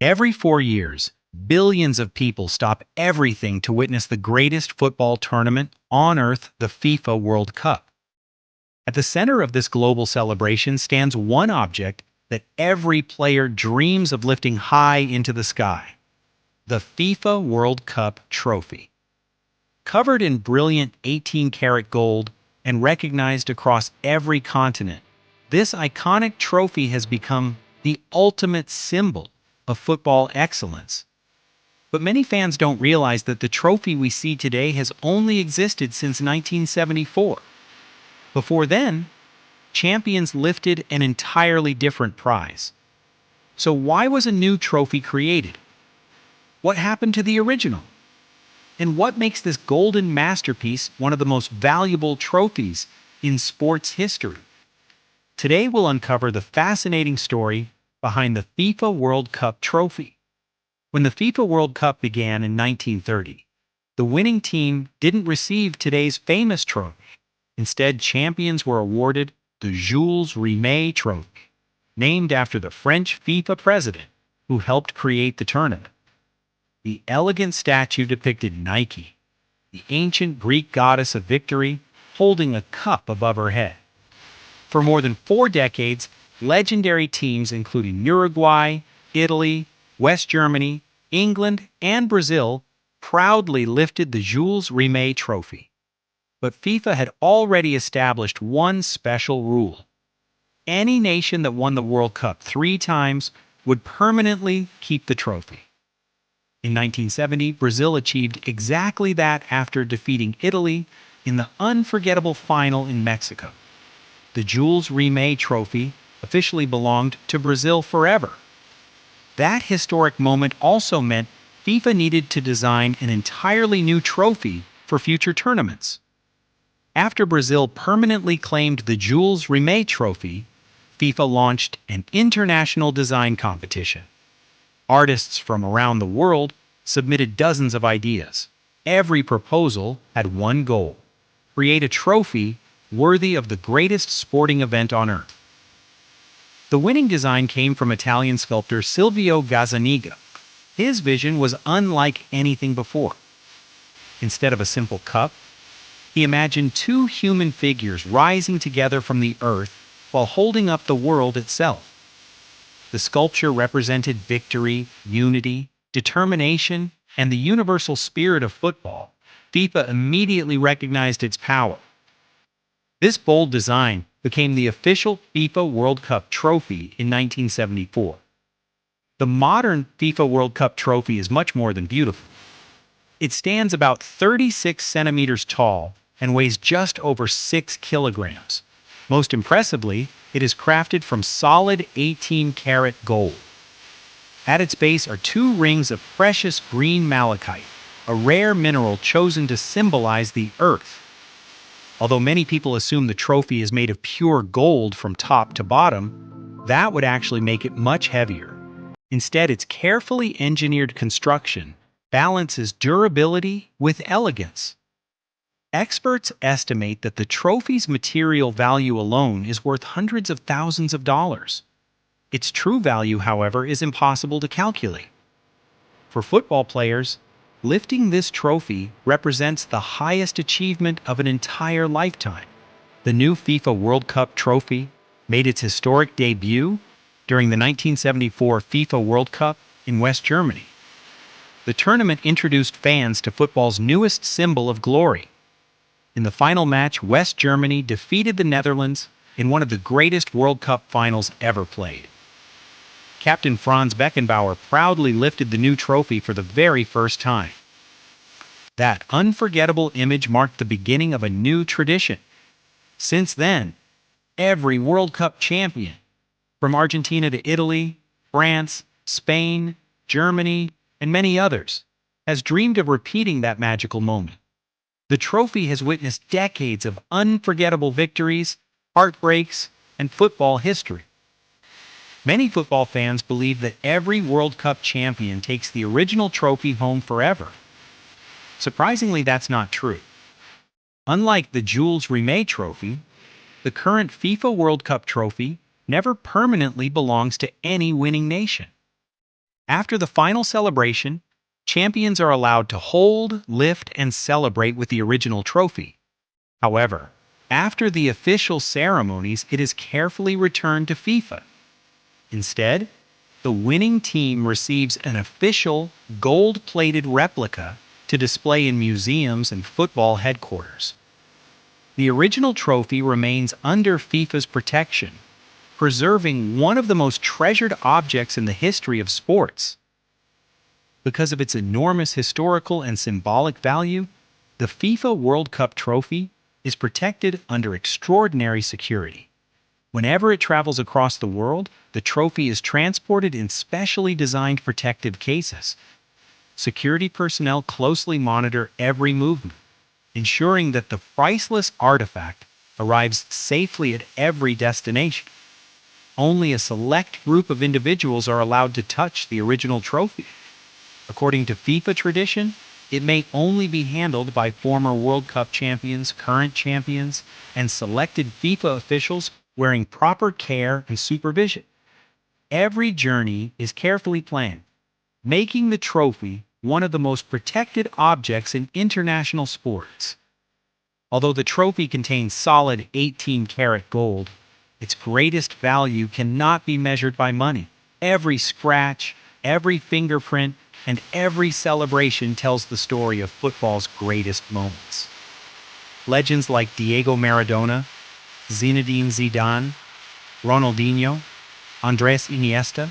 Every 4 years, billions of people stop everything to witness the greatest football tournament on earth, the FIFA World Cup. At the center of this global celebration stands one object that every player dreams of lifting high into the sky: the FIFA World Cup Trophy. Covered in brilliant 18-karat gold and recognized across every continent, this iconic trophy has become the ultimate symbol of football excellence. But many fans don't realize that the trophy we see today has only existed since 1974. Before then, champions lifted an entirely different prize. So why was a new trophy created? What happened to the original? And what makes this golden masterpiece one of the most valuable trophies in sports history? Today we'll uncover the fascinating story behind the FIFA World Cup Trophy. When the FIFA World Cup began in 1930, the winning team didn't receive today's famous trophy. Instead, champions were awarded the Jules Rimet Trophy, named after the French FIFA president who helped create the tournament. The elegant statue depicted Nike, the ancient Greek goddess of victory, holding a cup above her head. For more than 4 decades, legendary teams including Uruguay, Italy, West Germany, England, and Brazil proudly lifted the Jules Rimet Trophy. But FIFA had already established one special rule: any nation that won the World Cup 3 times would permanently keep the trophy. In 1970, Brazil achieved exactly that after defeating Italy in the unforgettable final in Mexico. The Jules Rimet Trophy officially belonged to Brazil forever. That historic moment also meant FIFA needed to design an entirely new trophy for future tournaments. After Brazil permanently claimed the Jules Rimet Trophy, FIFA launched an international design competition. Artists from around the world submitted dozens of ideas. Every proposal had one goal: create a trophy worthy of the greatest sporting event on earth. The winning design came from Italian sculptor Silvio Gazzaniga. His vision was unlike anything before. Instead of a simple cup, he imagined two human figures rising together from the earth while holding up the world itself. The sculpture represented victory, unity, determination, and the universal spirit of football. FIFA immediately recognized its power. This bold design became the official FIFA World Cup Trophy in 1974. The modern FIFA World Cup Trophy is much more than beautiful. It stands about 36 centimeters tall and weighs just over 6 kilograms. Most impressively, it is crafted from solid 18-karat gold. At its base are 2 rings of precious green malachite, a rare mineral chosen to symbolize the earth. Although many people assume the trophy is made of pure gold from top to bottom, that would actually make it much heavier. Instead, its carefully engineered construction balances durability with elegance. Experts estimate that the trophy's material value alone is worth hundreds of thousands of dollars. Its true value, however, is impossible to calculate. For football players, lifting this trophy represents the highest achievement of an entire lifetime. The new FIFA World Cup Trophy made its historic debut during the 1974 FIFA World Cup in West Germany. The tournament introduced fans to football's newest symbol of glory. In the final match, West Germany defeated the Netherlands in one of the greatest World Cup finals ever played. Captain Franz Beckenbauer proudly lifted the new trophy for the very first time. That unforgettable image marked the beginning of a new tradition. Since then, every World Cup champion, from Argentina to Italy, France, Spain, Germany, and many others, has dreamed of repeating that magical moment. The trophy has witnessed decades of unforgettable victories, heartbreaks, and football history. Many football fans believe that every World Cup champion takes the original trophy home forever. Surprisingly, that's not true. Unlike the Jules Rimet Trophy, the current FIFA World Cup Trophy never permanently belongs to any winning nation. After the final celebration, champions are allowed to hold, lift, and celebrate with the original trophy. However, after the official ceremonies, it is carefully returned to FIFA. Instead, the winning team receives an official, gold-plated replica to display in museums and football headquarters. The original trophy remains under FIFA's protection, preserving one of the most treasured objects in the history of sports. Because of its enormous historical and symbolic value, the FIFA World Cup Trophy is protected under extraordinary security. Whenever it travels across the world, the trophy is transported in specially designed protective cases. Security personnel closely monitor every movement, ensuring that the priceless artifact arrives safely at every destination. Only a select group of individuals are allowed to touch the original trophy. According to FIFA tradition, it may only be handled by former World Cup champions, current champions, and selected FIFA officials wearing proper care and supervision. Every journey is carefully planned, making the trophy one of the most protected objects in international sports. Although the trophy contains solid 18-karat gold, its greatest value cannot be measured by money. Every scratch, every fingerprint, and every celebration tells the story of football's greatest moments. Legends like Diego Maradona, Zinedine Zidane, Ronaldinho, Andres Iniesta,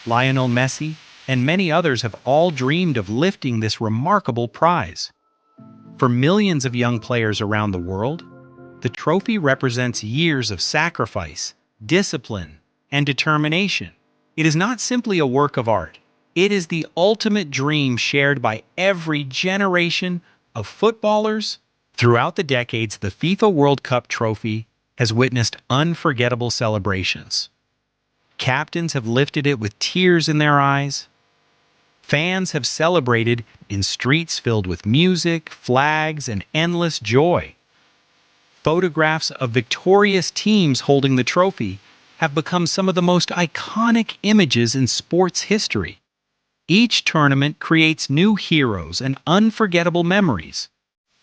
Lionel Messi, and many others have all dreamed of lifting this remarkable prize. For millions of young players around the world, the trophy represents years of sacrifice, discipline, and determination. It is not simply a work of art. It is the ultimate dream shared by every generation of footballers. Throughout the decades, the FIFA World Cup Trophy has witnessed unforgettable celebrations. Captains have lifted it with tears in their eyes. Fans have celebrated in streets filled with music, flags, and endless joy. Photographs of victorious teams holding the trophy have become some of the most iconic images in sports history. Each tournament creates new heroes and unforgettable memories.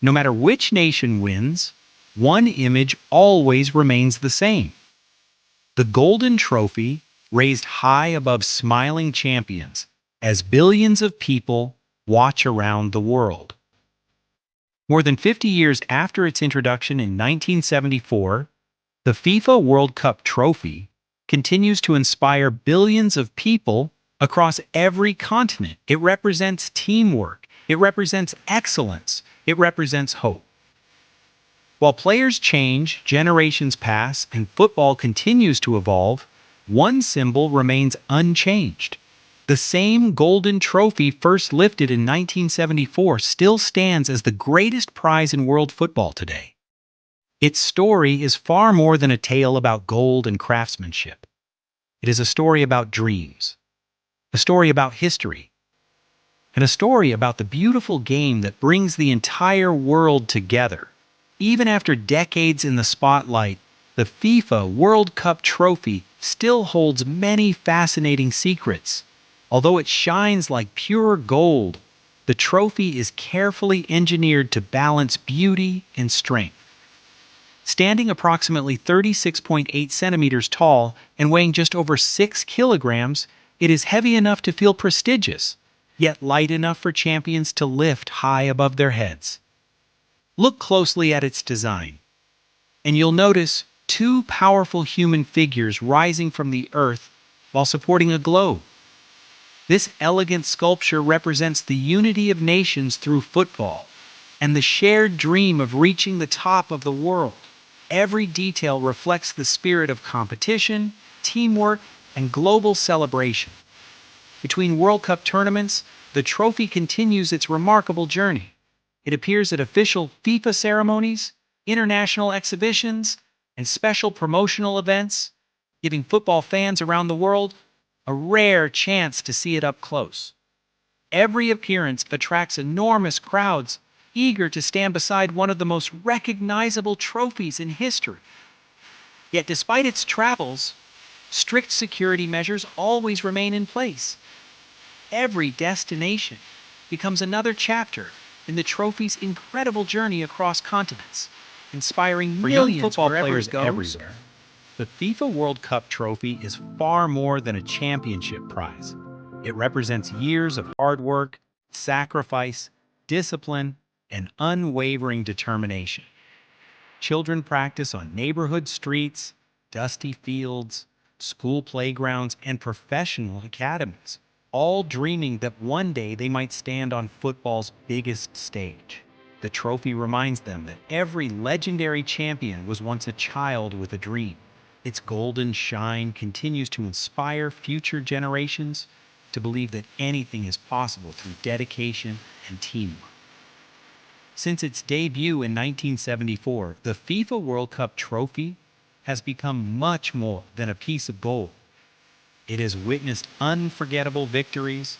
No matter which nation wins, one image always remains the same. The golden trophy raised high above smiling champions as billions of people watch around the world. More than 50 years after its introduction in 1974, the FIFA World Cup Trophy continues to inspire billions of people across every continent. It represents teamwork, it represents excellence, it represents hope. While players change, generations pass, and football continues to evolve, one symbol remains unchanged. The same golden trophy first lifted in 1974 still stands as the greatest prize in world football today. Its story is far more than a tale about gold and craftsmanship. It is a story about dreams, a story about history, and a story about the beautiful game that brings the entire world together. Even after decades in the spotlight, the FIFA World Cup Trophy still holds many fascinating secrets. Although it shines like pure gold, the trophy is carefully engineered to balance beauty and strength. Standing approximately 36.8 centimeters tall and weighing just over 6 kilograms, it is heavy enough to feel prestigious, yet light enough for champions to lift high above their heads. Look closely at its design, and you'll notice two powerful human figures rising from the earth while supporting a globe. This elegant sculpture represents the unity of nations through football and the shared dream of reaching the top of the world. Every detail reflects the spirit of competition, teamwork, and global celebration. Between World Cup tournaments, the trophy continues its remarkable journey. It appears at official FIFA ceremonies, international exhibitions, and special promotional events, giving football fans around the world a rare chance to see it up close. Every appearance attracts enormous crowds, eager to stand beside one of the most recognizable trophies in history. Yet despite its travels, strict security measures always remain in place. every destination becomes another chapter in the trophy's incredible journey across continents, inspiring young football players everywhere. The FIFA World Cup Trophy is far more than a championship prize. It represents years of hard work, sacrifice, discipline, and unwavering determination. Children practice on neighborhood streets, dusty fields, school playgrounds, and professional academies, all dreaming that one day they might stand on football's biggest stage. The trophy reminds them that every legendary champion was once a child with a dream. Its golden shine continues to inspire future generations to believe that anything is possible through dedication and teamwork. Since its debut in 1974, the FIFA World Cup Trophy has become much more than a piece of gold. It has witnessed unforgettable victories,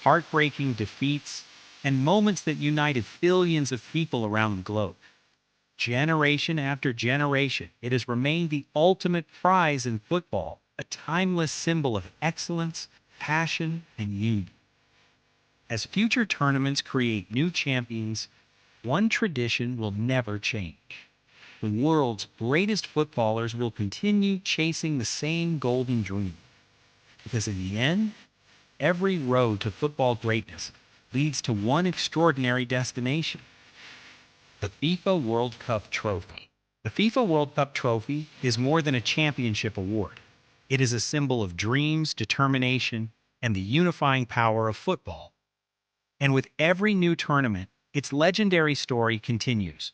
heartbreaking defeats, and moments that united billions of people around the globe. Generation after generation, it has remained the ultimate prize in football, a timeless symbol of excellence, passion, and unity. As future tournaments create new champions, one tradition will never change. The world's greatest footballers will continue chasing the same golden dream. Because in the end, every road to football greatness leads to one extraordinary destination: the FIFA World Cup Trophy. The FIFA World Cup Trophy is more than a championship award. It is a symbol of dreams, determination, and the unifying power of football. And with every new tournament, its legendary story continues,